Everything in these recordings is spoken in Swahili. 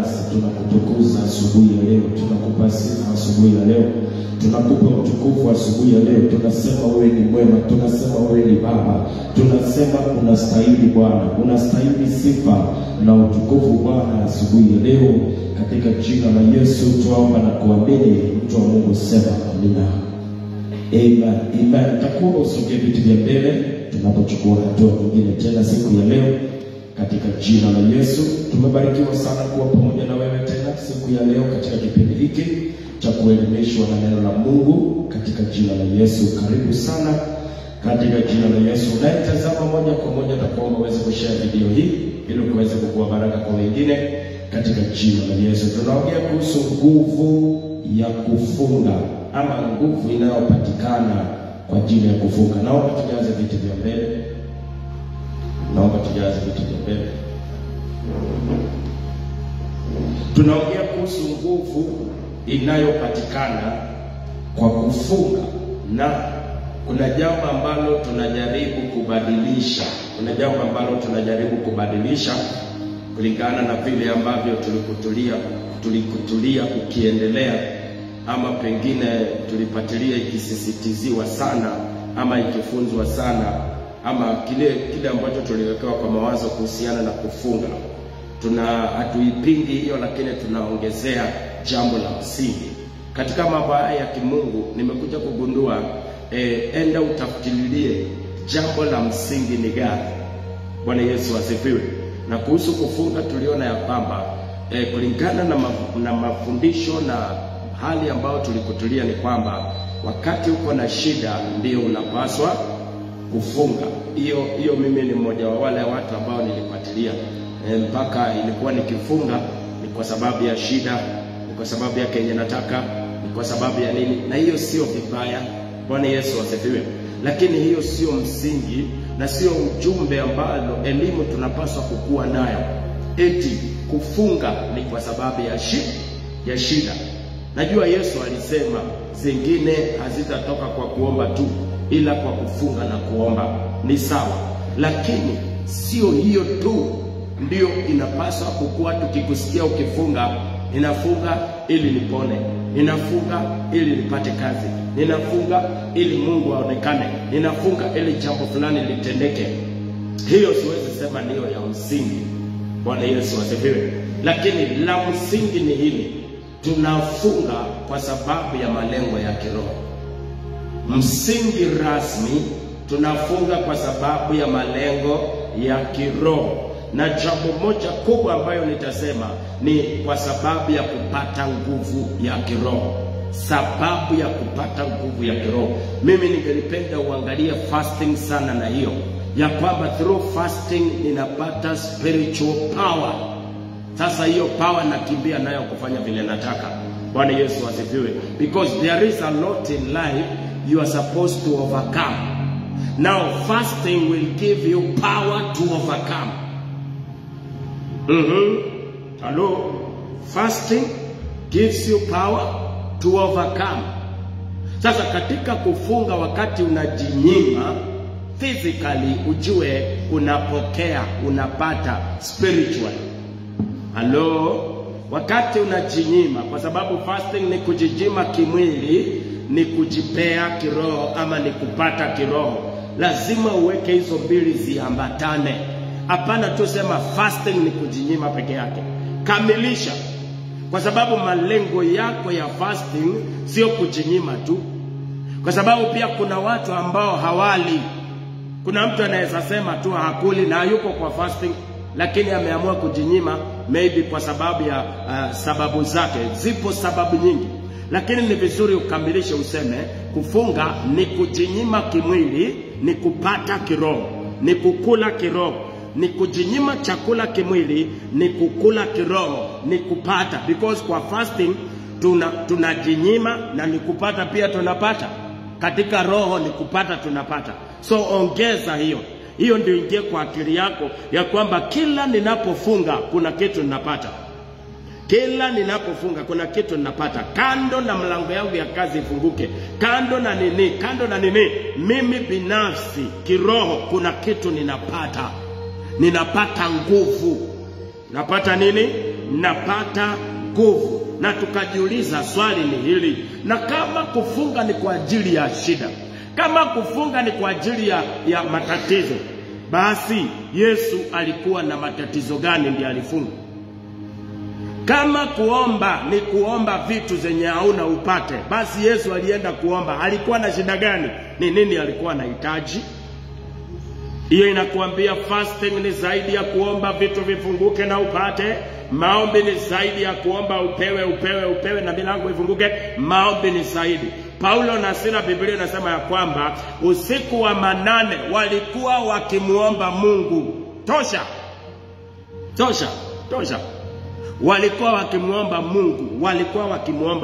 nasi. Tunakutukuza asubuhi ya leo, tunakupa sifa asubuhi ya leo, tunakupa utukufu asubuhi ya leo. Tunasema wewe ni mwema, tunasema wewe ni Baba, tunasema unastahili Bwana, unastahili sifa na utukufu Bwana asubuhi ya leo. Katika jina la Yesu tuomba na kuamini. Mtu wa Mungu sema amina. Amen. Amen. Takuwa usogee vitu vya mbele tunapochukua hatua nyingine tena siku ya leo. Katika jina la Yesu tumebarikiwa sana kuwa pamoja na wewe tena siku ya leo katika kipindi hiki cha kuelimishwa na neno la Mungu. Katika jina la Yesu karibu sana katika jina la Yesu. Unayetazama moja kwa moja, nakuomba uweze kushare video hii ili kuweze kuwa baraka kwa wengine katika jina la Yesu. Tunaongea kuhusu nguvu ya kufunga ama nguvu inayopatikana kwa ajili ya kufunga. Naomba tujaze vitu vya mbele. Tunaongea kuhusu nguvu inayopatikana kwa kufunga, na kuna jambo ambalo tunajaribu kubadilisha. Kulingana na vile ambavyo tulikutulia ukiendelea, ama pengine tulipatilia ikisisitiziwa sana ama ikifunzwa sana, ama kile ambacho tuliwekewa kwa mawazo kuhusiana na kufunga. Hatuipingi hiyo, lakini tunaongezea jambo la msingi katika mambo ya kimungu. Nimekuja kugundua enda utafutilie jambo la msingi ni gani. Bwana Yesu asifiwe. Na kuhusu kufunga tuliona ya kwamba kulingana na mafundisho na hali ambayo tulikutulia ni kwamba wakati uko na shida ndio unapaswa kufunga. Hiyo mimi ni mmoja wa wale watu ambao nilipatilia mpaka ilikuwa nikifunga ni kwa sababu ya shida, ni kwa sababu ya kenye nataka, ni kwa sababu ya nini, na hiyo sio vibaya. Bwana Yesu asifiwe. Lakini hiyo sio msingi na sio ujumbe ambao elimu tunapaswa kukua nayo. Eti kufunga ni kwa sababu ya shida. Najua Yesu alisema zingine hazitatoka kwa kuomba tu, ila kwa kufunga na kuomba. Ni sawa, lakini sio hiyo tu ndio inapaswa kukua. Tukikusikia ukifunga, ninafunga ili nipone, ninafunga ili nipate kazi, ninafunga ili Mungu aonekane, ninafunga ili jambo fulani litendeke, hiyo siwezi sema ndio ya msingi. Bwana Yesu asifiwe. Lakini la msingi ni hili: tunafunga kwa sababu ya malengo ya kiroho. Msingi rasmi, tunafunga kwa sababu ya malengo ya kiroho. Na jambo moja kubwa ambayo nitasema ni kwa sababu ya kupata nguvu ya kiroho. Sababu ya kupata nguvu ya kiroho. Mimi ningelipenda uangalie fasting sana, na hiyo ya kwamba through fasting ninapata spiritual power. Sasa hiyo power nakimbia nayo kufanya vile nataka. Bwana Yesu asifiwe. Because there is a lot in life you are supposed to overcome. Now fasting will give you power to overcome. Hello. Fasting gives you power to overcome. Sasa katika kufunga, wakati unajinyima physically, ujue unapokea, unapata spiritually. Hello. Wakati unajinyima, kwa sababu fasting ni kujijima kimwili, ni kujipea kiroho ama ni kupata kiroho. Lazima uweke hizo mbili ziambatane. Hapana tu sema fasting ni kujinyima peke yake. Kamilisha. Kwa sababu malengo yako ya fasting sio kujinyima tu. Kwa sababu pia kuna watu ambao hawali. Kuna mtu anaweza sema tu hakuli na yuko kwa fasting, lakini ameamua kujinyima, maybe kwa sababu ya sababu zake. Zipo sababu nyingi, lakini ni vizuri ukamilishe, useme kufunga ni kujinyima kimwili, ni kupata kiroho, ni kukula kiroho, ni kujinyima chakula kimwili, ni kukula kiroho, ni kupata. Because kwa fasting tunajinyima na ni kupata pia tunapata. Katika roho ni kupata tunapata. So ongeza hiyo ndio ingie kwa akili yako ya kwamba kila ninapofunga kuna kitu ninapata. Kila ninapofunga kuna kitu ninapata. Kando na mlango yangu ya kazi ifunguke, kando na nini, mimi binafsi kiroho kuna kitu ninapata. Ninapata nguvu. Napata nini? napata nguvu. Na tukajiuliza swali ni hili, na kama kufunga ni kwa ajili ya shida, kama kufunga ni kwa ajili ya matatizo, basi Yesu alikuwa na matatizo gani ndiye alifunga? Kama kuomba ni kuomba vitu zenye hauna upate, basi Yesu alienda kuomba, alikuwa na shida gani? Ni nini alikuwa anahitaji? Hiyo inakuambia fasting ni zaidi ya kuomba vitu vifunguke na upate. Maombi ni zaidi ya kuomba upewe na milango ifunguke. Maombi ni zaidi. Paulo na Sila, Biblia inasema ya kwamba usiku wa manane walikuwa wakimuomba Mungu. Tosha. Walikuwa wakimuomba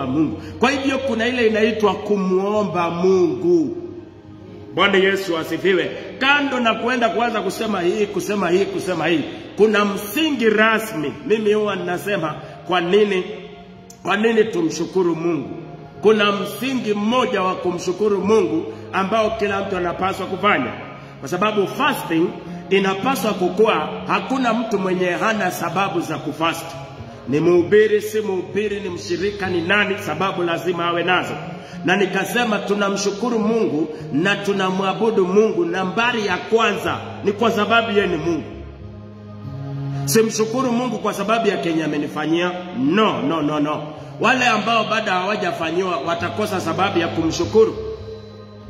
Mungu. Kwa hivyo kuna ile inaitwa kumuomba Mungu. Bwana Yesu asifiwe. Kando na kuenda kuanza kusema hii, kuna msingi rasmi. Mimi huwa ninasema kwa nini tumshukuru Mungu? Kuna msingi mmoja wa kumshukuru Mungu ambao kila mtu anapaswa kufanya. Kwa sababu fasting inapaswa kukua, hakuna mtu mwenye hana sababu za kufast. Ni mhubiri, si mhubiri, ni mshirika, ni nani, sababu lazima awe nazo. Na nikasema tunamshukuru Mungu na tunamwabudu Mungu, nambari ya kwanza ni kwa sababu yeye ni Mungu. Simshukuru Mungu kwa sababu ya Kenya amenifanyia. No. Wale ambao bado hawajafanyiwa watakosa sababu ya kumshukuru.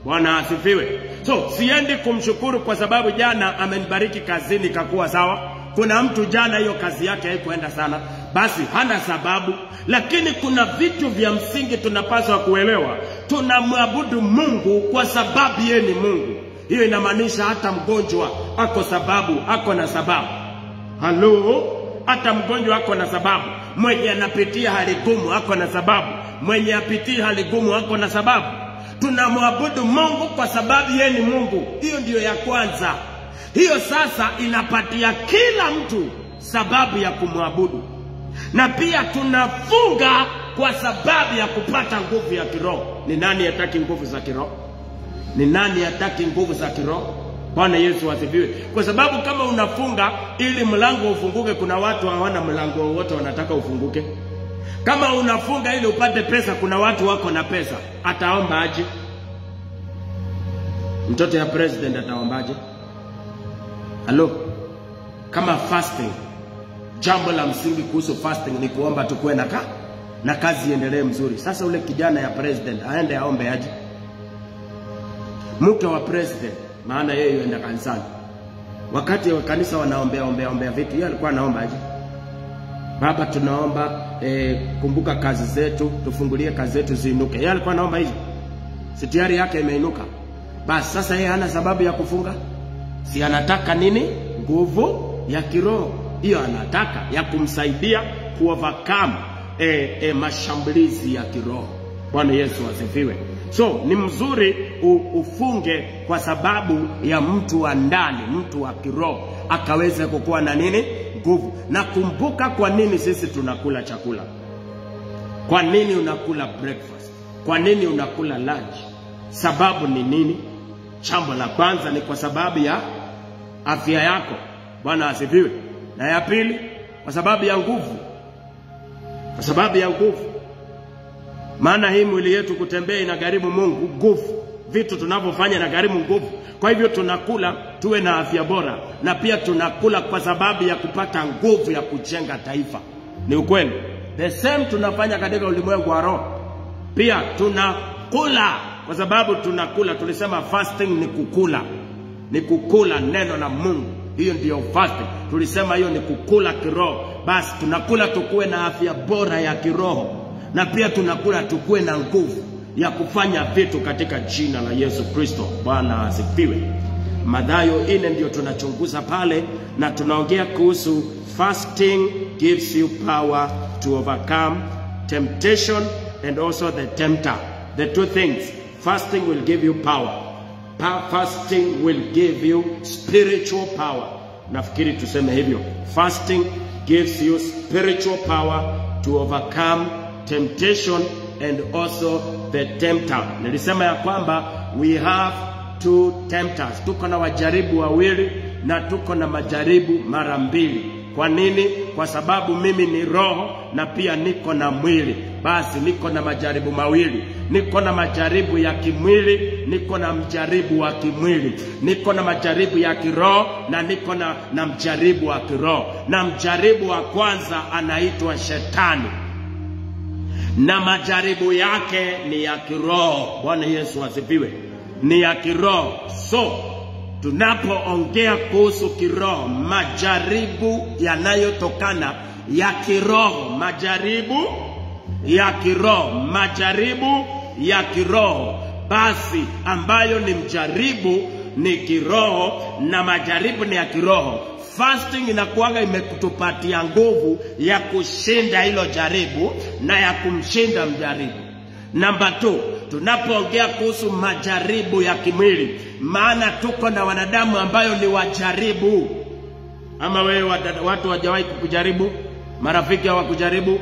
Bwana asifiwe. So siendi kumshukuru kwa sababu jana amenibariki kazini kakuwa sawa. Kuna mtu jana hiyo kazi yake haikuenda sana, basi hana sababu. Lakini kuna vitu vya msingi tunapaswa kuelewa. Tunamwabudu Mungu kwa sababu yeye ni Mungu. Hiyo inamaanisha hata mgonjwa ako na sababu. Halo, hata mgonjwa ako na sababu. Mwenye anapitia hali gumu ako na sababu. Mwenye apitia hali gumu ako na sababu. Tunamwabudu Mungu kwa sababu yeye ni Mungu. Hiyo ndiyo ya kwanza. Hiyo sasa inapatia kila mtu sababu ya kumwabudu. Na pia tunafunga kwa sababu ya kupata nguvu ya kiroho. Ni nani hataki nguvu za kiroho? Ni nani hataki nguvu za kiroho? Bwana Yesu asifiwe. Kwa sababu kama unafunga ili mlango ufunguke, kuna watu hawana mlango wote wanataka ufunguke. Kama unafunga ili upate pesa, kuna watu wako na pesa. Ataomba aje? Mtoto ya president ataomba aje? Halo? Kama fasting, jambo la msingi kuhusu fasting ni kuomba tukue na kazi iendelee mzuri. Sasa ule kijana ya president aende aombe aje? Mke wa president, maana yeye yuenda kanisani, wakati wa kanisa wanaombea vitu, yeye alikuwa anaomba aje? Baba, tunaomba kumbuka kazi zetu, tufungulie kazi zetu ziinuke. Yeye alikuwa anaomba hizo. Si tayari yake imeinuka. Basi sasa yeye hana sababu ya kufunga. Si anataka nini? Nguvu ya kiroho. Hiyo anataka ya kumsaidia kuovercome mashambulizi ya kiroho. Bwana Yesu asifiwe. So ni mzuri ufunge kwa sababu ya mtu wa ndani, mtu wa kiroho akaweze kukua na nini? Nguvu. Na kumbuka kwa nini sisi tunakula chakula. Kwa nini unakula breakfast? Kwa nini unakula lunch? Sababu ni nini? Jambo la kwanza ni kwa sababu ya afya yako. Bwana asifiwe. Na ya pili kwa sababu ya nguvu. Kwa sababu ya nguvu. Maana hii mwili yetu kutembea inagharimu Mungu nguvu. Vitu tunavyofanya inagharimu nguvu. Kwa hivyo tunakula tuwe na afya bora, na pia tunakula kwa sababu ya kupata nguvu ya kujenga taifa. Ni ukweli. The same tunafanya katika ulimwengu wa roho. Pia tunakula kwa sababu tunakula. Tulisema fasting ni kukula. Ni kukula neno la Mungu. Hiyo ndiyo fasting. Tulisema hiyo ni kukula kiroho. Basi tunakula tukue na afya bora ya kiroho. Na pia tunakula tukue na nguvu ya kufanya vitu katika jina la Yesu Kristo. Bwana asifiwe. Mathayo 4 ndio tunachunguza pale, na tunaongea kuhusu fasting gives you power to overcome temptation and also the tempter. The two things. Fasting will give you power. Fasting will give you spiritual power. Nafikiri tuseme hivyo. Fasting gives you spiritual power to overcome temptation and also the tempter. Nilisema ya kwamba we have two tempters. Tuko na wajaribu wawili na tuko na majaribu mara mbili. Kwa nini? Kwa sababu mimi ni roho na pia niko na mwili. Basi niko na majaribu mawili. Niko na majaribu ya kimwili, niko na mjaribu wa kimwili. Niko na majaribu ya kiroho na niko na mjaribu wa kiroho. Na mjaribu wa kwanza anaitwa Shetani, na majaribu yake ni ya kiroho. Bwana Yesu asifiwe. Ni ya kiroho. So tunapoongea kuhusu kiroho, majaribu yanayotokana ya kiroho, majaribu ya kiroho, majaribu ya kiroho, basi ambayo ni mjaribu ni kiroho na majaribu ni ya kiroho. Fasting inakuanga imekutupatia nguvu ya kushinda hilo jaribu na ya kumshinda mjaribu. Number 2, tunapoongea kuhusu majaribu ya kimwili, maana tuko na wanadamu ambayo ni wajaribu. Ama wewe watu hawajawahi kukujaribu? Marafiki hawakujaribu?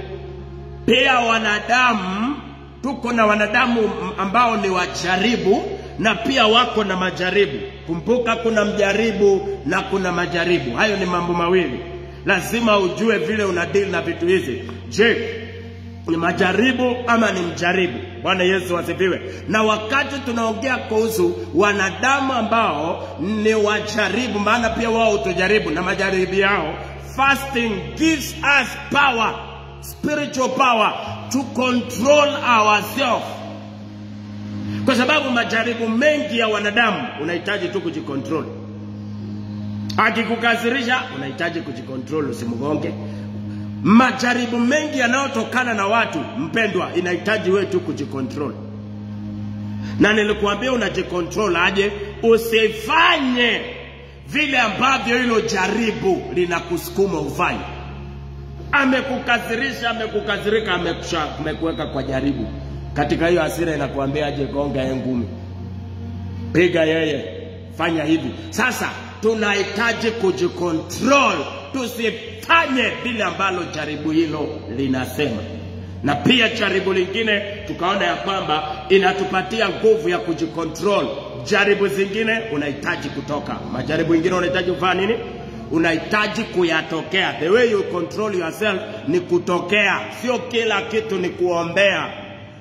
Pia wanadamu, tuko na wanadamu ambao ni wajaribu na pia wako na majaribu. Kumbuka kuna mjaribu na kuna majaribu. Hayo ni mambo mawili. Lazima ujue vile unadeal na vitu hizi. Je, ni majaribu ama ni mjaribu? Bwana Yesu asifiwe. Na wakati tunaongea kuhusu wanadamu ambao ni wajaribu, maana pia wao utujaribu na majaribu yao, fasting gives us power, spiritual power to control ourselves. Kwa sababu majaribu mengi ya wanadamu unahitaji tu kujikontrol. Akikukasirisha unahitaji kujikontrol usimgonge. Majaribu mengi yanayotokana na watu, mpendwa, inahitaji wewe tu kujikontrol. Na nilikuambia unajikontrol aje? Usifanye vile ambavyo hilo jaribu linakusukuma ufanye. Amekukasirisha, amekukasirika, amekuweka kwa jaribu. Katika hiyo hasira inakuambia aje, gonga yeye ngumi, piga yeye, fanya hivi. Sasa tunahitaji kujikontrol, tusifanye vile ambalo jaribu hilo linasema. Na pia jaribu lingine tukaona ya kwamba inatupatia nguvu ya kujikontrol. Jaribu zingine unahitaji kutoka. Majaribu mengine unahitaji kufanya nini? Unahitaji kuyatokea. The way you control yourself ni kutokea. Sio kila kitu ni kuombea.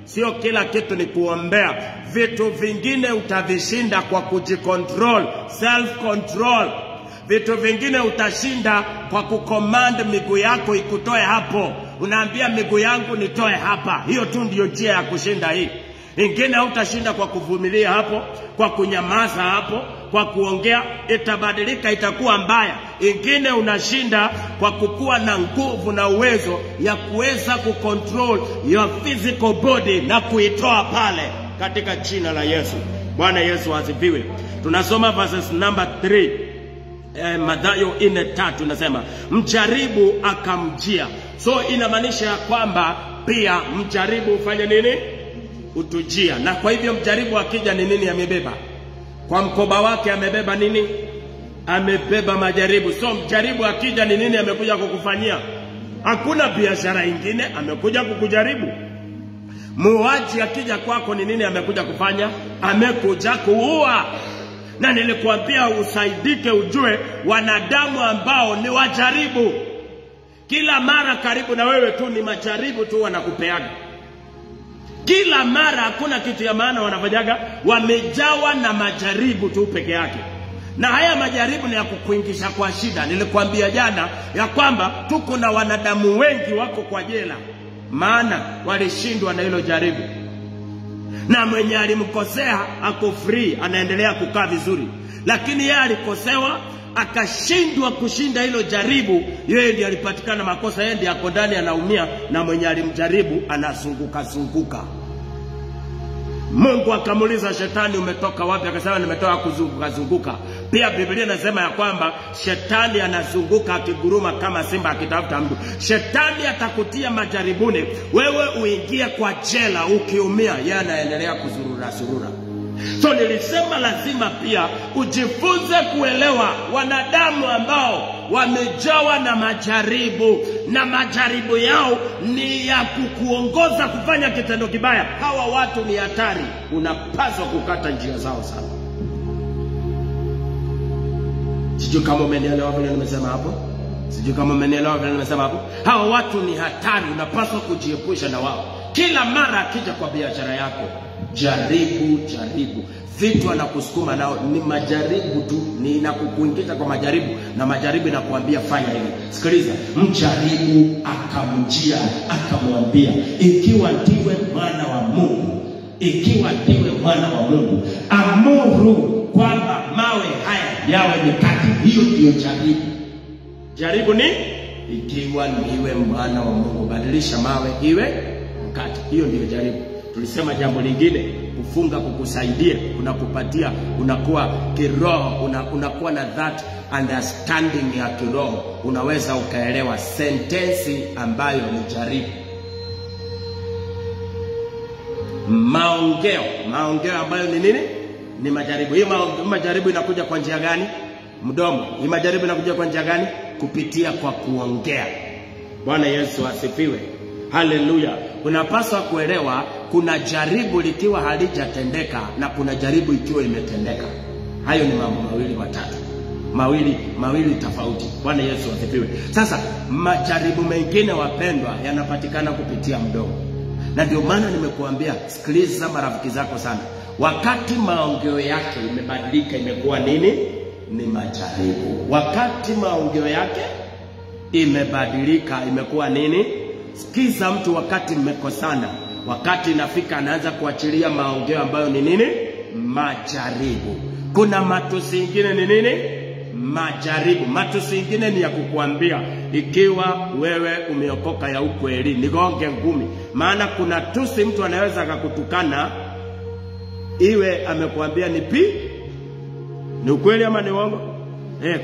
Sio kila kitu ni kuombea. Vitu vingine utavishinda kwa kujikontrol, self control. Vitu vingine utashinda kwa kucommand miguu yako ikutoe hapo. Unaambia miguu yangu nitoe hapa. Hiyo tu ndio njia ya kushinda hii. Ingine utashinda kwa kuvumilia hapo, kwa kunyamaza hapo, kwa kuongea, itabadilika, itakuwa mbaya. Ingine unashinda kwa kukuwa na nguvu na uwezo ya kuweza kucontrol your physical body na kuitoa pale katika jina la Yesu. Bwana Yesu asifiwe. Tunasoma verses number 3. Mathayo 4:3 nasema mjaribu akamjia. So inamaanisha kwamba pia mjaribu ufanye nini? Utujia. Na kwa hivyo mjaribu akija ni nini amebeba? Kwa mkoba wake amebeba nini? Amebeba majaribu. So mjaribu akija ni nini amekuja kukufanyia? Hakuna biashara nyingine, amekuja kukujaribu. Muuaji akija kwako ni nini amekuja kufanya? Amekuja kuua. Na nilikuambia usaidike ujue wanadamu ambao ni wajaribu. Kila mara karibu na wewe tu ni majaribu tu wanakupeaga. Kila mara hakuna kitu ya maana wanafanyaga, wamejawa na majaribu tu peke yake. Na haya majaribu ni ya kukuingisha kwa shida. Nilikuambia jana ya kwamba tuko na wanadamu wengi wako kwa jela, maana walishindwa na hilo jaribu. Na mwenye alimkosea ako free, anaendelea kukaa vizuri. Lakini yeye alikosewa, akashindwa kushinda hilo jaribu, yeye ndiye alipatikana makosa, yeye ndiye ako ndani anaumia, na mwenye alimjaribu anazunguka. Mungu akamuuliza Shetani, umetoka wapi? Akasema nimetoka kuzunguka. Pia Biblia inasema ya kwamba Shetani anazunguka akiguruma kama simba akitafuta mtu. Shetani atakutia majaribuni, wewe uingie kwa jela ukiumia, yeye anaendelea kuzurura. So nilisema lazima pia ujifunze kuelewa wanadamu ambao wamejawa na majaribu, na majaribu yao ni ya kukuongoza kufanya kitendo kibaya. Hawa watu ni hatari, unapaswa kukata njia zao sana. Sijui kama umenielewa vile nimesema hapo. Sijui kama mmenielewa vile nimesema hapo. Hao watu ni hatari, unapaswa kujiepusha na wao. Kila mara akija kwa biashara yako, jaribu. Vitu anakusukuma nao ni majaribu tu, ni inakukuingiza kwa majaribu, na majaribu inakuambia fanya hivi. Sikiliza, mjaribu akamjia akamwambia, ikiwa ndiwe mwana wa Mungu, amuru kwamba mawe haya yawe mikate. Hiyo ndio jaribu. Jaribu ni ikiwa ndiwe mwana wa Mungu, badilisha mawe iwe mkate. Hiyo ndio jaribu. Tulisema jambo lingine, kufunga kukusaidia, unakupatia, unakuwa kiroho, unakuwa na that understanding ya kiroho, unaweza ukaelewa sentensi ambayo ni jaribu. Maongeo ambayo ni nini? Ni majaribu. Hiyo majaribu inakuja kwa njia gani? Mdomo. Hii majaribu inakuja kwa njia gani? Kupitia kwa kuongea. Bwana Yesu asifiwe. Haleluya. Unapaswa kuelewa kuna jaribu likiwa halijatendeka na kuna jaribu ikiwa imetendeka. Hayo ni mambo mawili tofauti. Bwana Yesu asifiwe. Sasa majaribu mengine wapendwa yanapatikana kupitia mdomo. Na ndio maana nimekuambia, sikiliza marafiki zako sana. Wakati maongeo yake imebadilika imekuwa nini? Ni majaribu. Wakati maongeo yake imebadilika imekuwa nini? Sikiza mtu wakati mmekosana, wakati inafika anaanza kuachilia maongeo ambayo ni nini? Majaribu. Kuna matusi ingine ni nini? Majaribu. Matusi ingine ni ya kukuambia, ikiwa wewe umeokoka ya ukweli, nigonge ngumi. Maana kuna tusi mtu anaweza akakutukana, iwe amekuambia ni ukweli ama ni uongo.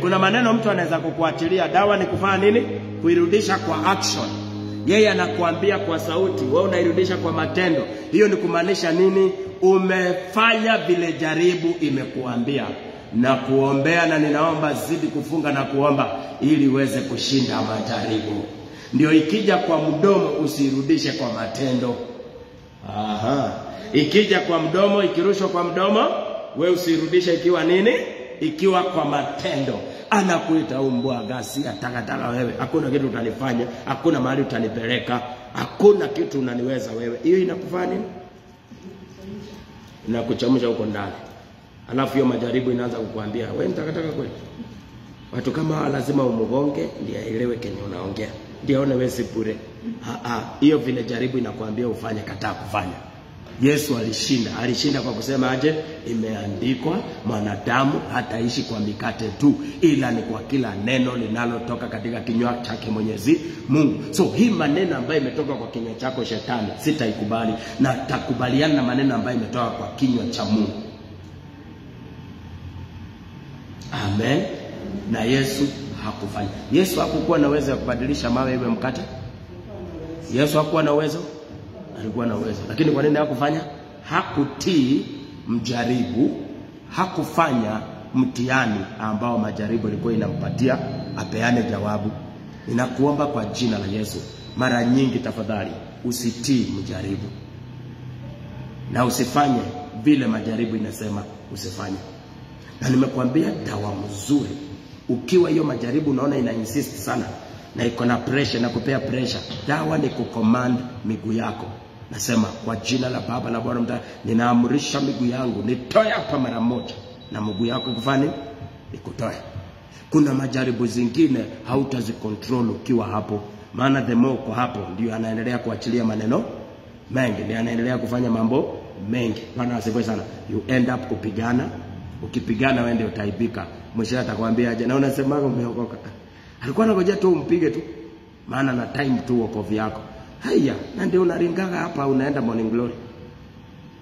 Kuna maneno mtu anaweza kukuachilia, dawa ni kufanya nini? Kuirudisha kwa action. Yeye anakuambia kwa sauti, wewe unairudisha kwa matendo. Hiyo ni kumaanisha nini? Umefanya vile jaribu imekuambia. Na kuombea, na ninaomba zidi kufunga na kuomba ili uweze kushinda majaribu. Ndio ikija kwa mdomo usirudishe kwa matendo. Ikija kwa mdomo, ikirushwa kwa mdomo, wewe usirudishe ikiwa nini? Ikiwa kwa matendo. Anakuita umbwa gasi, takataka wewe. Hakuna kitu utanifanya, hakuna mahali utanipeleka, hakuna kitu unaniweza wewe. Hiyo inakufanya nini? Inakuchemsha huko ndani. Alafu hiyo majaribu inaanza kukuambia, wewe takataka kweli. Watu kama lazima umugonge ndio aelewe kenye unaongea. Ndio aone wewe si bure. Hiyo vile jaribu inakuambia ufanye, kataa kufanya. Yesu alishinda kwa kusema aje? Imeandikwa, mwanadamu hataishi kwa mikate tu, ila ni kwa kila neno linalotoka katika kinywa chake Mwenyezi Mungu. So hii maneno ambayo imetoka kwa kinywa chako shetani, sitaikubali, na takubaliana na maneno ambayo imetoka kwa kinywa cha Mungu. Amen. Na Yesu hakufanya. Yesu hakukuwa na uwezo wa kubadilisha mawe iwe mkate. Yesu hakuwa na uwezo. Alikuwa na uwezo. Lakini kwa nini hakufanya? Hakutii mjaribu, hakufanya mtihani ambao majaribu ilikuwa inampatia apeane jawabu. Ninakuomba kwa jina la Yesu, mara nyingi tafadhali usitii mjaribu. Na usifanye vile majaribu inasema usifanye. Na nimekuambia dawa mzuri, ukiwa hiyo majaribu unaona ina insist sana na iko na pressure na kupea pressure, dawa ni kucommand miguu yako. Nasema kwa jina la Baba na Bwana Mtakatifu, ninaamrisha miguu yangu nitoe hapa mara moja, na miguu yako kufanya ikutoe. Kuna majaribu zingine hautazicontrol ukiwa hapo, maana the more uko hapo ndio anaendelea kuachilia maneno mengi, ndio anaendelea kufanya mambo mengi. Bwana asifiwe sana. You end up kupigana. Ukipigana wewe ndio utaibika. Mwisho atakwambia aje, na unasema umeokoka. Alikuwa anangojea tu umpige tu, maana na time tu wokovu yako. Haya, na ndio unaringaga hapa unaenda Morning Glory.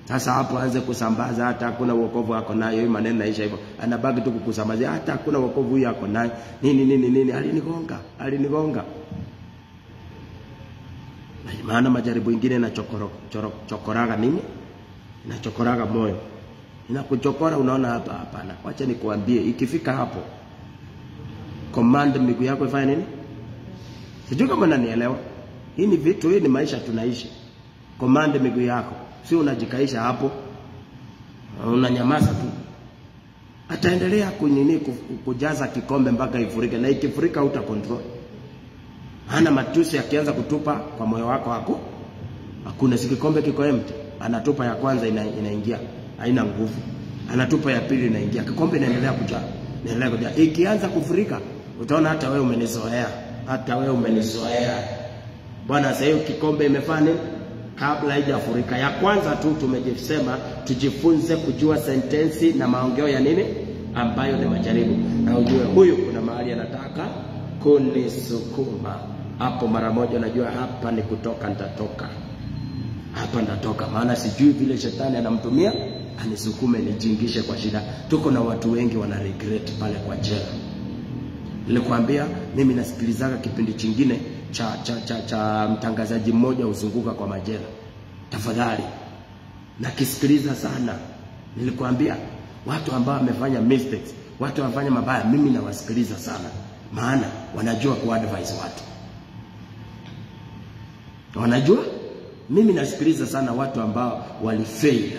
Sasa hapo aanze kusambaza hata hakuna wokovu wako nayo, hiyo maneno naisha hivyo. Anabaki tu kukusambazia hata hakuna wokovu yako nayo. Nini alinigonga. Maana majaribu mengine na chokoraga nini? Na chokoraga moyo. Inakuchokora, unaona hapa hapana. Wacha nikuambie, ikifika hapo command miguu yako ifanye nini? Sijui kama unanielewa. Hii ni vitu, hii ni maisha tunaishi. Command miguu yako. Si unajikaisha hapo, unanyamaza tu. Ataendelea kujaza kikombe mpaka ifurike, na ikifurika uta control. Maana matusi yakianza kutupa kwa moyo wako hakuna, si kikombe kiko empty. Anatupa ya kwanza inaingia, haina nguvu. Anatupa ya pili inaingia, kikombe inaendelea kujaa. Ikianza kufurika, utaona hata wewe umenizoea. Bwana, sasa hiyo kikombe imefanya kabla haijafurika. Ya kwanza tu tumejisema tujifunze kujua sentensi na maongeo ya nini ambayo ni majaribu. Na ujue huyu kuna mahali anataka kunisukuma. Hapo mara moja najua hapa ni kutoka, nitatoka. Hapa nitatoka, maana sijui vile shetani anamtumia anisukume nijiingishe kwa shida. Tuko na watu wengi wana regret pale kwa jela. Nilikwambia mimi nasikilizaga kipindi kingine cha mtangazaji mmoja uzunguka kwa majela. Tafadhali nakisikiliza sana. Nilikwambia watu ambao wamefanya mistakes, watu wafanya mabaya, mimi nawasikiliza sana. Maana wanajua kuadvise watu. Wanajua mimi nasikiliza sana watu ambao walifail,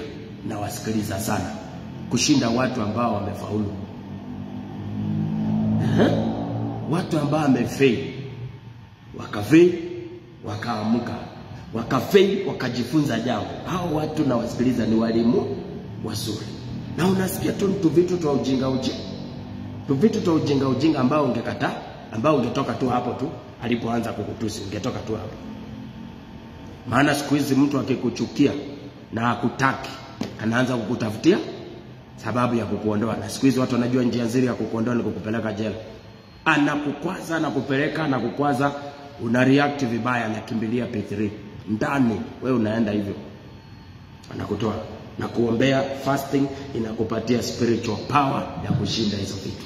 na wasikiliza sana kushinda watu ambao wamefaulu. Watu ambao wamefail, wakafail, wakaamuka, wakafail, wakajifunza jambo. Hao watu na wasikiliza ni walimu wazuri. Na unasikia tu vitu tu ujinga ambao ungekataa, ambao ungetoka tu hapo tu alipoanza kukutusi, ungetoka tu hapo. Maana siku hizi mtu akikuchukia na hakutaki, anaanza kukutafutia sababu ya kukuondoa. Na siku hizi watu wanajua njia nzuri ya kukuondoa ni kukupeleka jela. Anakukwaza na kupeleka na kukwaza, una react vibaya, na kimbilia P3 ndani, wewe unaenda hivyo, anakutoa na kuombea. Fasting inakupatia spiritual power ya kushinda hizo vitu.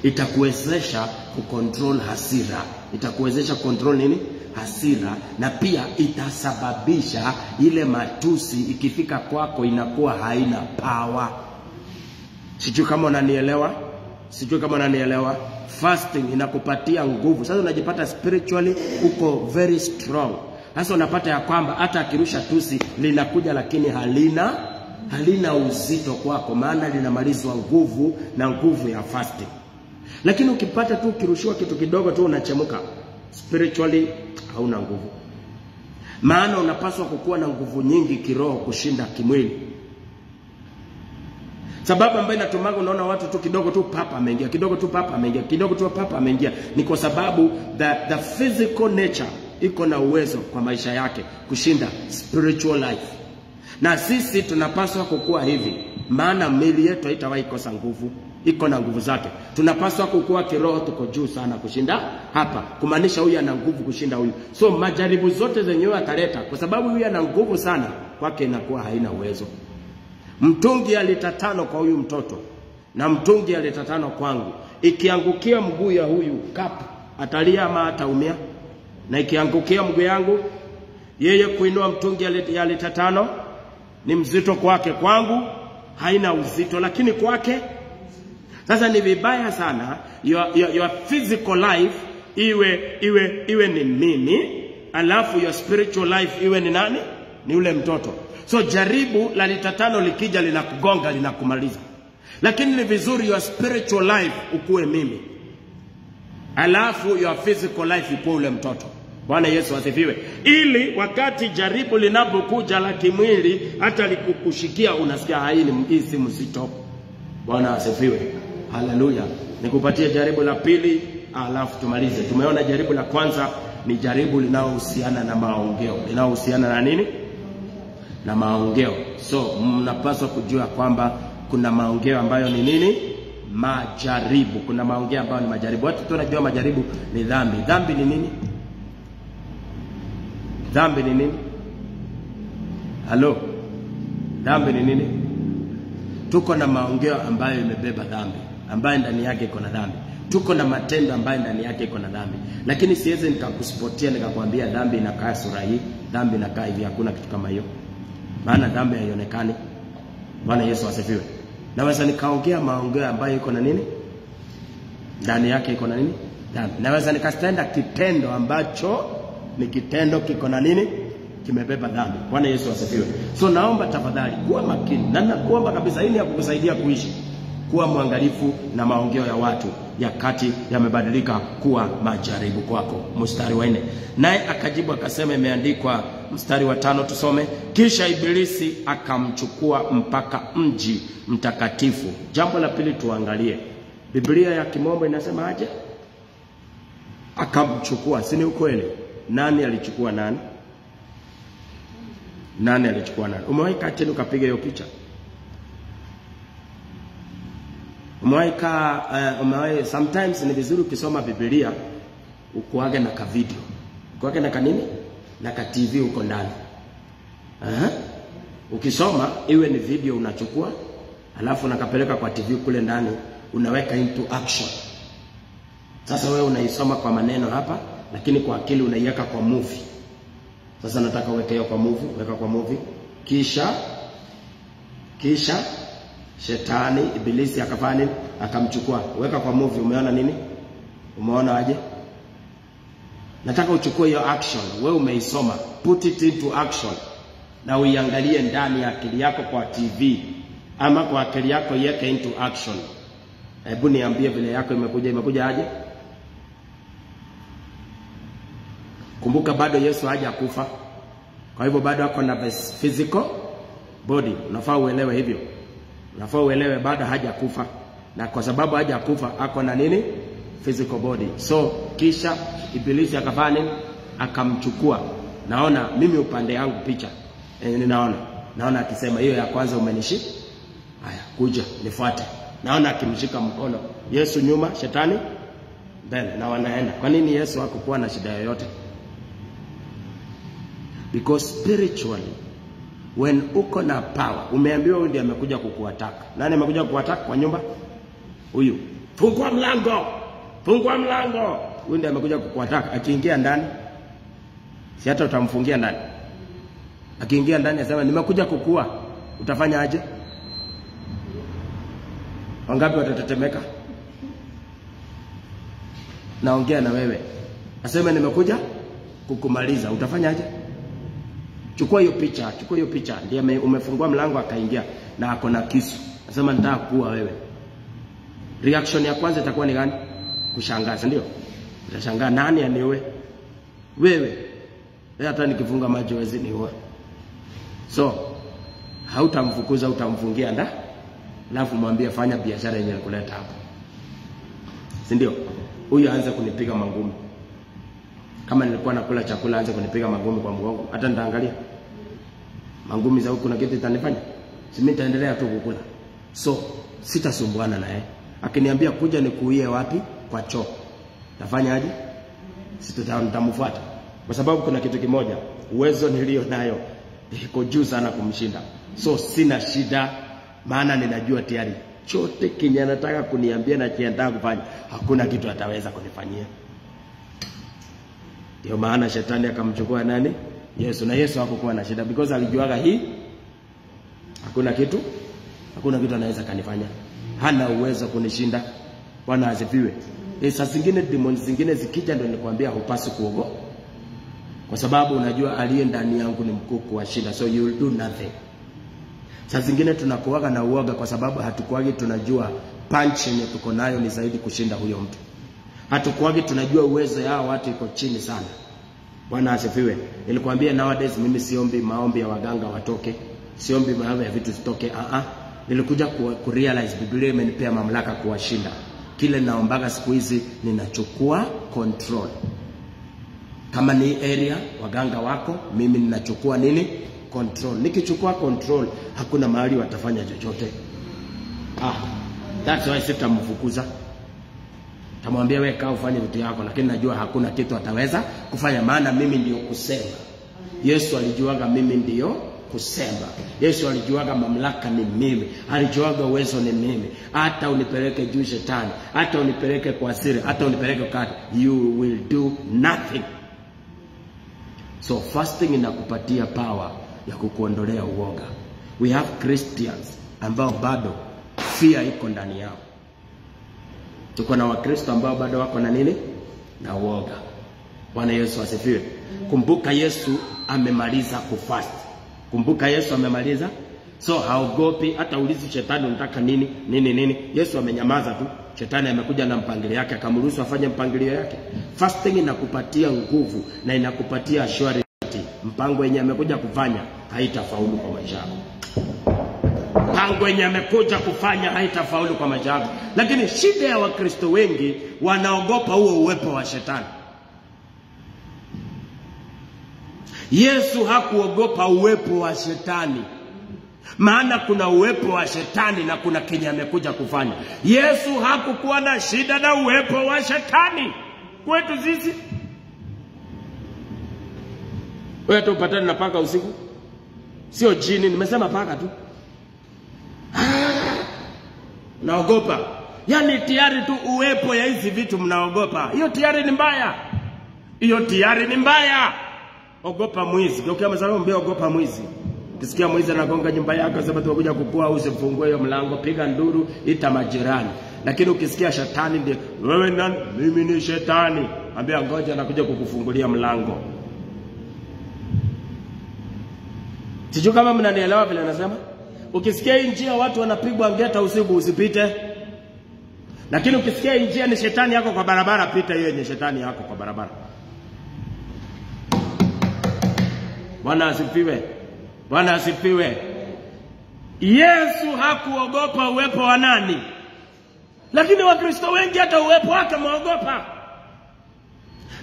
Itakuwezesha kucontrol hasira, itakuwezesha control nini? Hasira. Na pia itasababisha ile matusi ikifika kwako inakuwa haina power. Sijui kama unanielewa. Fasting inakupatia nguvu. Sasa unajipata spiritually uko very strong. Sasa unapata ya kwamba hata akirusha tusi linakuja, lakini halina uzito kwako, maana linamalizwa nguvu na nguvu ya fasting. Lakini ukipata tu kirushiwa kitu kidogo tu unachemuka, spiritually hauna nguvu. Maana unapaswa kukuwa na nguvu nyingi kiroho kushinda kimwili. Sababu ambayo inatumanga unaona watu tu kidogo tu papa ameingia, kidogo tu papa ameingia, kidogo tu papa ameingia, ni kwa sababu the physical nature iko na uwezo kwa maisha yake kushinda spiritual life. Na sisi tunapaswa kukua hivi, maana miili yetu haitawahi kosa nguvu, iko na nguvu zake. Tunapaswa kukua kiroho, tuko juu sana kushinda hapa, kumaanisha huyu ana nguvu kushinda huyu. So majaribu zote zenyewe ataleta, kwa sababu huyu ana nguvu sana, kwake inakuwa haina uwezo. Mtungi ya lita 5 kwa huyu mtoto na mtungi ya lita 5 kwangu, ikiangukia mguu ya huyu kapu atalia ama ataumia? Na ikiangukia mguu yangu, yeye kuinua mtungi ya lita 5 ni mzito kwake, kwangu haina uzito, lakini kwake. Sasa ni vibaya sana your physical life iwe ni mimi, alafu your spiritual life iwe ni nani? Ni yule mtoto. So jaribu la lita 5 likija linakugonga, linakumaliza. Lakini ni vizuri your spiritual life ukue mimi, alafu your physical life ikuwe ule mtoto. Bwana Yesu asifiwe. Ili wakati jaribu linapokuja la kimwili, hata likukushikia unasikia hii si mzito. Bwana asifiwe. Haleluya. Nikupatie jaribu la pili alafu tumalize. Tumeona jaribu la kwanza ni jaribu linalohusiana na maongeo. Linalohusiana na nini? Na maongeo. So mnapaswa kujua kwamba kuna maongeo ambayo ni nini? Majaribu. Kuna maongeo ambayo ni majaribu. Watu tunajua majaribu ni dhambi. Dhambi ni nini? Dhambi ni nini? Halo? Dhambi ni nini? Tuko na maongeo ambayo imebeba dhambi, ambayo ndani yake iko na dhambi. Tuko na matendo ambayo ndani yake iko na dhambi. Lakini siwezi nikakuspotia nikakwambia dhambi inakaa sura hii, dhambi inakaa hivi. Hakuna kitu kama hiyo. Maana dhambi haionekani. Bwana Yesu asifiwe. Naweza nikaongea maongeo ambayo iko na nini? Ndani yake iko na nini? Dhambi. Naweza nikastenda kitendo ambacho ni kitendo kiko na nini? Kimebeba dhambi. Bwana Yesu asifiwe. So naomba tafadhali kuwa makini. Na nakuomba kabisa, hii ni ya kukusaidia kuishi. Kuwa mwangalifu na maongeo ya watu, yakati yamebadilika kuwa majaribu kwako. Mstari wa 4. Naye akajibu akasema, imeandikwa. Mstari wa 5 tusome. Kisha Ibilisi akamchukua mpaka mji mtakatifu. Jambo la pili tuangalie. Biblia ya Kimombo inasema aje? Akamchukua, si ni ukweli? Nani alichukua nani? Nani alichukua nani? Umewahi kaa chini ukapiga hiyo picha? Umewahi sometimes ni vizuri ukisoma Biblia ukuage na ka video. Ukuage na kanini? Na ka TV uko ndani. Ukisoma iwe ni video unachukua, alafu nakapeleka kwa TV kule ndani, unaweka into action. Sasa wewe unaisoma kwa maneno hapa, lakini kwa akili unaiweka kwa movie. Sasa nataka uweke hiyo kwa movie, weka kwa movie. Kisha Shetani, Ibilisi akafanya nini? Akamchukua. Weka kwa movie, umeona nini? Umeona aje? Nataka uchukue hiyo action. Wewe umeisoma, put it into action. Na uiangalie ndani ya akili yako kwa TV, ama kwa akili yako iweke into action. Hebu niambie vile yako imekuja aje? Kumbuka bado Yesu haja kufa. Kwa hivyo bado ako na physical body. Unafaa uelewe hivyo. Unafaa uelewe bado haja kufa. Na kwa sababu haja kufa ako na nini? Physical body. So kisha Ibilisi akafanya nini? Akamchukua. Naona mimi upande yangu picha. Naona akisema hiyo ya kwanza umenishika. Haya, kuja nifuate. Naona akimshika mkono. Yesu nyuma, Shetani mbele, na wanaenda. Kwa nini Yesu hakukuwa na shida yoyote? Because spiritually, when uko na power, umeambiwa huyu ndiye amekuja kukuataka. Nani amekuja kukuataka kwa nyumba? Huyu. Fungua mlango. Fungua mlango. Huyu ndiye amekuja kukuataka. Akiingia ndani, si hata utamfungia ndani. Akiingia ndani asema nimekuja kukua, utafanya aje? Wangapi watatetemeka? Naongea na wewe. Asema nimekuja kukumaliza, utafanya aje? Chukua hiyo picha, ndiye umefungua mlango akaingia na ako na kisu. Asema nataka kuua wewe. Reaction ya kwanza itakuwa ni gani? Kushangaza, ndio? Utashangaa nani aniue? Wewe. Hata nikifunga macho wezi niue. So, hautamfukuza, utamfungia ndani. Alafu mwambie fanya biashara yenye kuleta hapa. Si ndio? Huyu aanze kunipiga mangumi. Kama nilikuwa nakula chakula aanze kunipiga mangumi kwa mgongo, hata nitaangalia. Mangumi za huku na kitu itanifanya? Si mimi nitaendelea tu kukula. So, sitasumbuana naye. Akiniambia kuja nikuie wapi? Kwa choo. Tafanya aje? Nitamfuata. Kwa sababu kuna kitu kimoja, uwezo nilio nayo iko juu sana kumshinda. So sina shida, maana ninajua tayari chote kinye anataka kuniambia na kiandaa kufanya, hakuna kitu ataweza kunifanyia. Ndio maana Shetani akamchukua nani? Yesu. Na Yesu hakukuwa na shida because alijuaga hii hakuna kitu anaweza kanifanya. Hana uwezo kunishinda. Bwana asifiwe. Saa zingine demons zingine zikija ndio nikwambia hupaswi kuogopa. Kwa sababu unajua aliye ndani yangu ni mkuku wa shida, so you will do nothing. Saa zingine tunakuaga na uoga kwa sababu hatukuagi tunajua punch yenye tuko nayo ni zaidi kushinda huyo mtu. Hatukuagi tunajua uwezo yao watu iko chini sana. Bwana asifiwe. Nilikwambia nowadays mimi siombi maombi ya waganga watoke. Siombi maombi ya vitu zitoke. Nilikuja kurealize Biblia imenipea mamlaka kuwashinda. Kile naombaga siku hizi ninachukua control. Kama ni area waganga wako, mimi ninachukua nini? Control. Nikichukua control, hakuna mahali watafanya chochote. That's why sitamfukuza. Tamwambia wewe kaa ufanye vitu yako, lakini najua hakuna kitu ataweza kufanya, maana mimi ndio kusema. Yesu alijuaga mimi ndio kusema. Yesu alijuaga mamlaka ni mimi. Alijuaga uwezo ni mimi. Hata unipeleke juu Shetani, hata unipeleke kwa siri, hata unipeleke kati, you will do nothing. So fasting inakupatia power ya kukuondolea uoga. We have Christians ambao bado fear iko ndani yao. Tuko na Wakristo ambao bado wako na nini? Na uoga. Bwana Yesu asifiwe. Kumbuka Yesu amemaliza kufast. Kumbuka Yesu amemaliza So haogopi, hata ulizi shetani unataka nini. Yesu amenyamaza tu. Shetani amekuja na mpangilio yake, akamruhusu afanye mpangilio yake. Fasting inakupatia nguvu na inakupatia assurance. Mpango yenye amekuja kufanya haitafaulu kwa maisha yako. Mpango yenye amekuja kufanya haitafaulu kwa maisha yako. Lakini shida ya Wakristo wengi wanaogopa huo uwepo wa shetani. Yesu hakuogopa uwepo wa shetani. Maana kuna uwepo wa shetani na kuna kenye amekuja kufanya. Yesu hakukuwa na shida na uwepo wa shetani. Kwetu sisi wewe tu upatane na paka usiku. Sio jini, nimesema paka tu. Naogopa. Yaani tayari tu uwepo ya hizi vitu mnaogopa. Hiyo tayari ni mbaya. Hiyo tayari ni mbaya. Ogopa mwizi. Ukiwa mzalo mbea ogopa mwizi. Ukisikia mwizi anagonga nyumba yako sema tunakuja kukua, usifungue hiyo mlango, piga nduru, ita majirani. Lakini ukisikia shetani ndiye, wewe nani? Mimi ni shetani. Ambia ngoja anakuja kukufungulia mlango. Sijui kama mnanielewa vile nasema. Ukisikia hii njia watu wanapigwa ngeta usiku, usipite. Lakini ukisikia hii njia ni shetani yako kwa barabara, pita hiyo yenye shetani yako kwa barabara. Bwana asifiwe. Bwana asifiwe. Yesu hakuogopa uwepo wa nani? Lakini Wakristo wengi hata uwepo wake muogopa.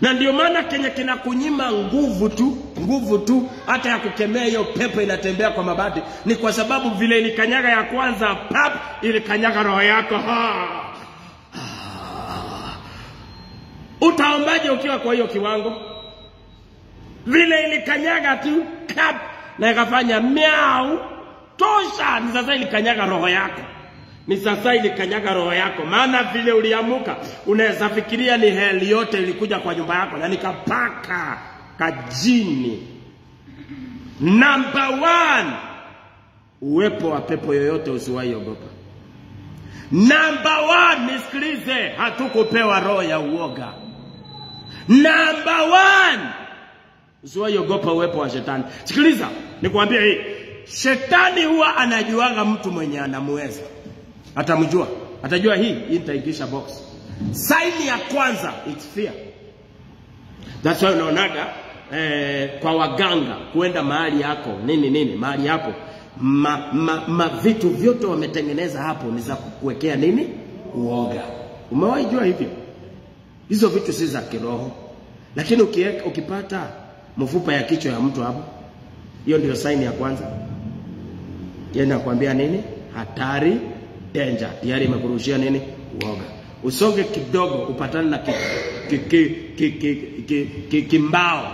Na ndio maana Kenya kinakunyima nguvu tu hata ya kukemea hiyo pepo inatembea kwa mabati, ni kwa sababu vile ilikanyaga ya kwanza ilikanyaga roho yako. Utaombaje ukiwa kwa hiyo kiwango? Vile ilikanyaga tu na ikafanya miau tosha, ni sasa ilikanyaga roho yako. Ni sasa ilikanyaga roho yako. Maana vile uliamuka unaweza fikiria ni heli yote ilikuja kwa nyumba yako na nikapaka kajini. Number 1, uwepo wa pepo yoyote usiwahi ogopa. Number 1, nisikilize, hatukupewa roho ya uoga. Number 1, usiwahi ogopa uwepo wa shetani. Sikiliza, nikwambie hii. Shetani huwa anajuanga mtu mwenye anamweza. Atamjua. Atajua hii itaingisha box. Sign ya kwanza, it's fear. That's why unaonaga kwa waganga kuenda mahali yako nini mahali hapo vitu vyote wametengeneza hapo ni za kukuwekea nini? Uoga. Umewahi jua hivyo? Hizo vitu si za kiroho. Lakini ukipata mfupa ya kichwa ya mtu hapo, hiyo ndio sign ya kwanza. Yeye anakuambia nini? Hatari, danger. Tayari imekurushia nini? Uoga. Usonge kidogo upatane na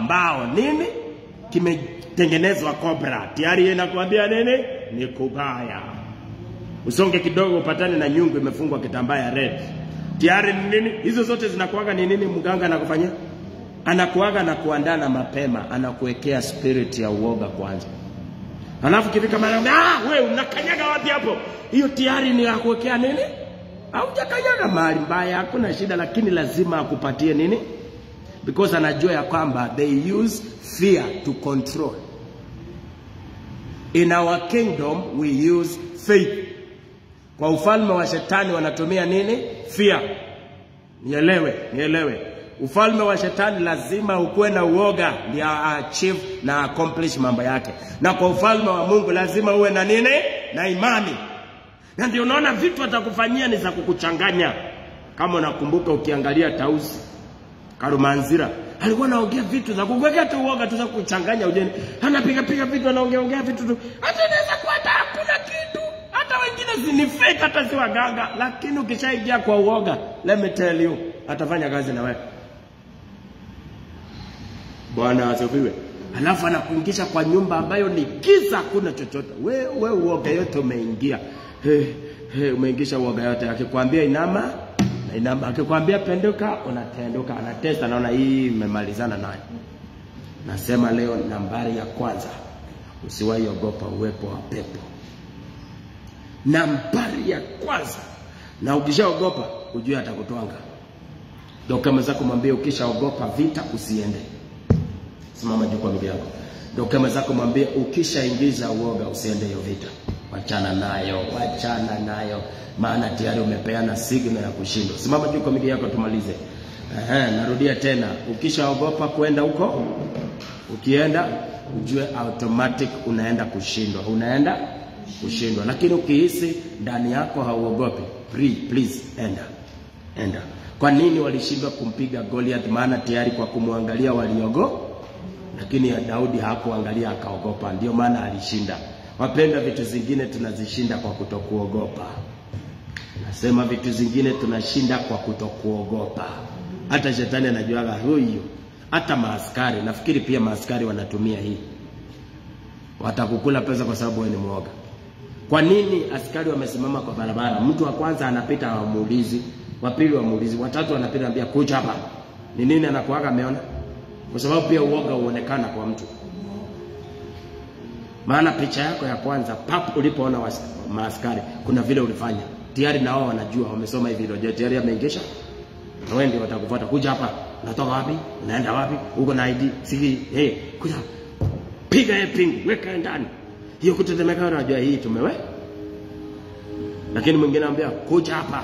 mbao nini? Kimetengenezwa cobra. Tayari yeye anakuambia nini? Ni kubaya. Usonge kidogo upatane na nyungu imefungwa kitambaa ya red. Tayari nini? Hizo zote zinakuaga ni nini mganga anakufanyia? Anakuaga na kuandana mapema, anakuwekea spirit ya uoga kwanza. Alafu kifika mara wewe unakanyaga wapi hapo? Hiyo tayari ni akuwekea nini? Haujakanyaga mahali mbaya, hakuna shida, lakini lazima akupatie nini? Because anajua ya kwamba they use fear to control. In our kingdom we use faith. Kwa ufalme wa shetani wanatumia nini? Fear. Nielewe. Ufalme wa shetani lazima ukuwe na uoga ndio achieve na accomplish mambo yake. Na kwa ufalme wa Mungu lazima uwe na nini? Na imani. Na ndio unaona vitu atakufanyia ni za kukuchanganya. Kama unakumbuka ukiangalia Tausi Karumanzira, alikuwa anaongea vitu za kukuwekea tu uoga tu za kukuchanganya ujeni. Anapiga vitu, anaongea vitu tu. Hata inaweza kuwa hakuna kitu. Hata wengine ni fake, hata si waganga, lakini ukishaingia kwa uoga, let me tell you, atafanya kazi na wewe. Bwana asifiwe. Alafu anakuingisha kwa nyumba ambayo ni giza, hakuna chochote. Wewe uoga yote umeingia. Umeingisha uoga yote. Akikwambia inama, akikwambia penduka, unatenduka. Anatesta, naona hii imemalizana naye. Nasema leo nambari ya kwanza, usiwahi ogopa uwepo wa pepo. Nambari ya kwanza. Na ukishaogopa ujue atakutwanga. Ndio kama zako mwambie ukishaogopa vita usiende. Simama juu kwa miguu yako. Ndio kama zako mwambie ukishaingiza uoga usiende hiyo vita. Wachana nayo. Maana tayari umepeana signal ya kushindwa. Simama juu kwa miguu yako tumalize. Narudia tena. Ukishaogopa kwenda huko, ukienda ujue automatic unaenda kushindwa. Lakini ukihisi ndani yako hauogopi, please enda. Kwa nini walishindwa kumpiga Goliath? Maana tayari kwa kumwangalia waliogopa. Lakini Daudi hakuangalia akaogopa, ndio maana alishinda. Wapenda, vitu zingine tunazishinda kwa kutokuogopa. Nasema vitu zingine tunashinda kwa kutokuogopa. Hata shetani anajuaga huyo. Hata maaskari, nafikiri pia maaskari wanatumia hii. Watakukula pesa kwa sababu wewe ni mwoga. Kwa nini askari wamesimama kwa barabara? Mtu wa kwanza anapita hamuulizi, wa pili hamuulizi, wa tatu anapita anambia kuja hapa. Ni nini anakuaga ameona? Kwa sababu pia uoga huonekana kwa mtu. Maana picha yako ya kwanza ulipoona maaskari kuna vile ulifanya. Tayari na wao wanajua, wamesoma hivi video, tayari ameingisha. Na wewe ndio watakufuata, kuja hapa. Unatoka wapi? Unaenda wapi? Uko na ID? Sisi kuja. Piga pingu, weka ndani. Hiyo kutetemeka unajua hii tumewe. Lakini mwingine anambia kuja hapa.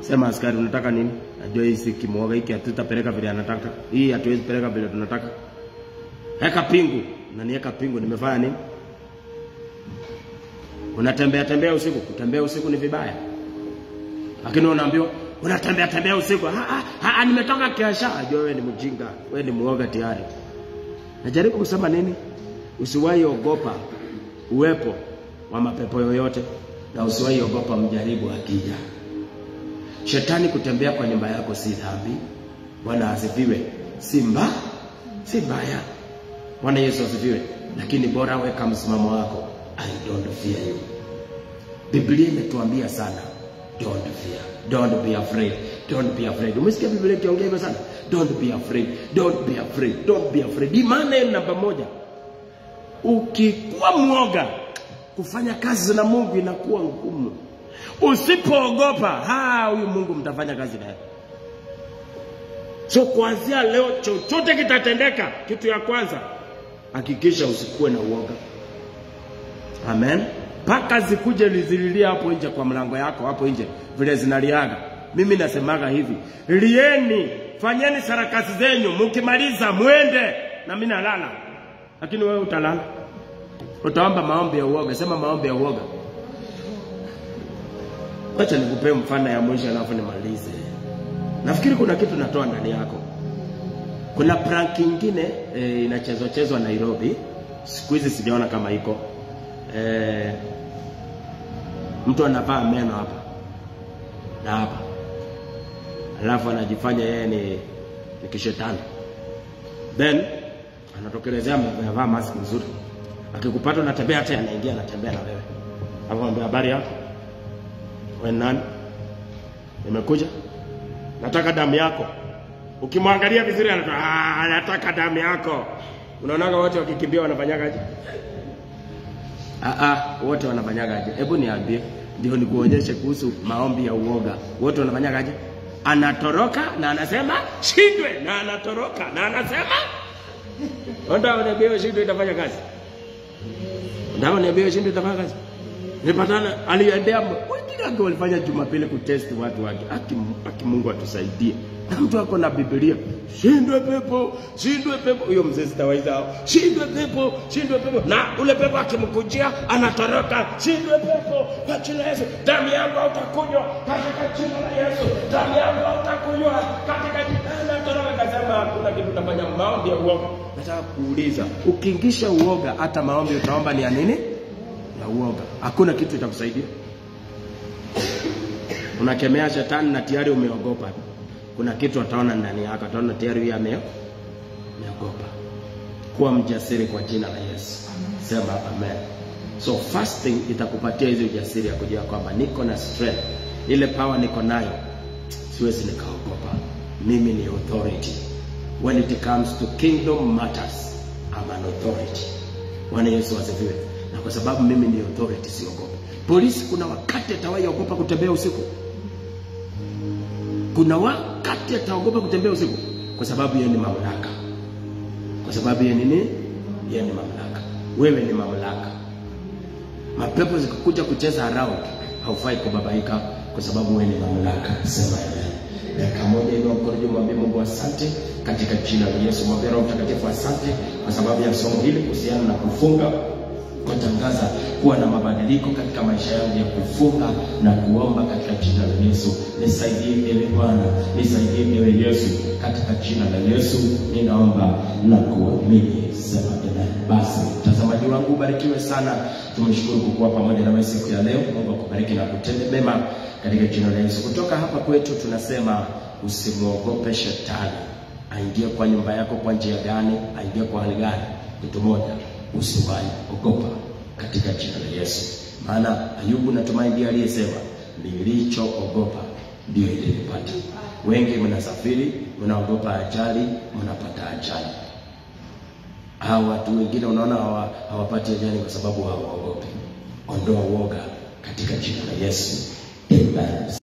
Sema askari unataka nini? Najua hii si kimwoga hiki hatutapeleka vile anataka. Hii hatuwezi peleka vile tunataka. Weka pingu. Na niweka pingu nimefanya nini? Unatembea usiku. Kutembea usiku ni vibaya. Lakini unaambiwa unatembea usiku. Nimetoka kiasha. Ajua wewe ni mjinga. Wewe ni muoga tayari. Najaribu kusema nini? Usiwahi ogopa uwepo wa mapepo yoyote, na usiwahi ogopa mjaribu akija. Shetani kutembea kwa nyumba yako si dhambi. Bwana asifiwe. Si mbaya. Bwana Yesu asifiwe. Lakini bora weka msimamo wako. I don't fear you. Biblia imetuambia sana, don't fear. Don't be afraid. Don't be afraid. Umesikia Biblia ikiongea hivyo sana? Don't be afraid. Don't be afraid. Don't be afraid. Imani namba moja. Ukikuwa mwoga, kufanya kazi na Mungu inakuwa ngumu. Usipoogopa, huyu Mungu mtafanya kazi naye. So kuanzia leo chochote kitatendeka, kitu ya kwanza hakikisha usikuwe na uoga. Amen. Paka zikuje lizililia hapo nje kwa mlango yako hapo nje vile zinaliaga. Mimi nasemaga hivi, lieni, fanyeni sarakasi zenyu, mkimaliza muende na mimi nalala. Lakini wewe utalala. Utaomba maombi ya uoga, sema maombi ya uoga. Acha nikupe mfano ya mwisho alafu nimalize. Nafikiri kuna kitu natoa ndani yako. Kuna prank nyingine inachezwa Nairobi. Siku hizi sijaona kama iko. Mtu anavaa meno hapa na hapa, alafu anajifanya yeye ni kishetani. Then anatokelezea amevaa mask nzuri. Akikupata unatembea hata anaingia anatembea na wewe. Akamwambia habari yako? Wewe nani? Nimekuja. Nataka damu yako. Ukimwangalia vizuri anataka damu yako. Unaonaga wote wakikimbia wanafanyaga aje? Wote wanafanyaga aje? Hebu niambie ndio nikuonyeshe kuhusu maombi ya uoga. Wote wanafanyaga aje? Anatoroka na anasema shindwe, na anatoroka na anasema ndio niambie shindwe itafanya kazi. Ndio niambie shindwe itafanya kazi. Nilipatana aliendea wengine walifanya Jumapili kutest watu wake. Aki Mungu atusaidie. Na mtu ako na Biblia, shindwe pepo. Huyo mzee sitawaiza, shindwe pepo. Na ule pepo akimkujia anatoroka, shindwe pepo kwa jina la Yesu. Damu yangu utakunywa katika jina la Yesu. Damu yangu utakunywa katika jina la Yesu. Akasema hakuna kitu utafanya maombi ya uoga. Nataka kuuliza, ukiingisha uoga hata maombi utaomba ni ya nini? Ya uoga. Hakuna kitu itakusaidia. Unakemea shetani na tayari umeogopa. Kuna kitu ataona ndani yako, ataona tayari yeye ameogopa. Kuwa mjasiri kwa jina la Yesu. Sema amen. So fasting itakupatia hizo ujasiri ya kujua kwamba niko na strength. Ile power niko nayo. Siwezi nikaogopa. Mimi ni authority. When it comes to kingdom matters, I'm an authority. Bwana Yesu asifiwe. Na kwa sababu mimi ni authority siogopa. Polisi kuna wakati atawaiogopa kutembea usiku. Kuna wakati ataogopa kutembea usiku kwa sababu yeye ni mamlaka. Kwa sababu yeye nini? Yeye ni mamlaka. Wewe ni mamlaka. Mapepo zikikuja kucheza around, haufai kubabaika kwa sababu wewe ni mamlaka. Sema amen. Dakika moja ile ukoje, mwambie Mungu asante katika jina la Yesu. Mwambie Roho Mtakatifu asante kwa sababu ya somo hili kuhusiana na kufunga. Kutangaza kuwa na mabadiliko katika maisha yangu ya kufunga na kuomba katika jina la Yesu. Nisaidie ewe Bwana, nisaidie ewe Yesu, katika jina la Yesu ninaomba na kuamini. Sema amen. Basi mtazamaji wangu, ubarikiwe sana. Tumeshukuru kuwa pamoja na wewe siku ya leo. Mungu akubariki na kutende mema katika jina la Yesu. Kutoka hapa kwetu tunasema usimwogope shetani. Aingie kwa nyumba yako kwa njia gani, aingie kwa hali gani, kitu moja, usiwahi ogopa katika jina la Yesu. Maana Ayubu natumai ndiye aliyesema, nilichoogopa ndio ilinipata. Wengi mnasafiri, mnaogopa ajali, mnapata ajali. Hawa watu wengine unaona hawapati ajali kwa sababu hawaogopi. Ondoa uoga katika jina la Yesu. Amen.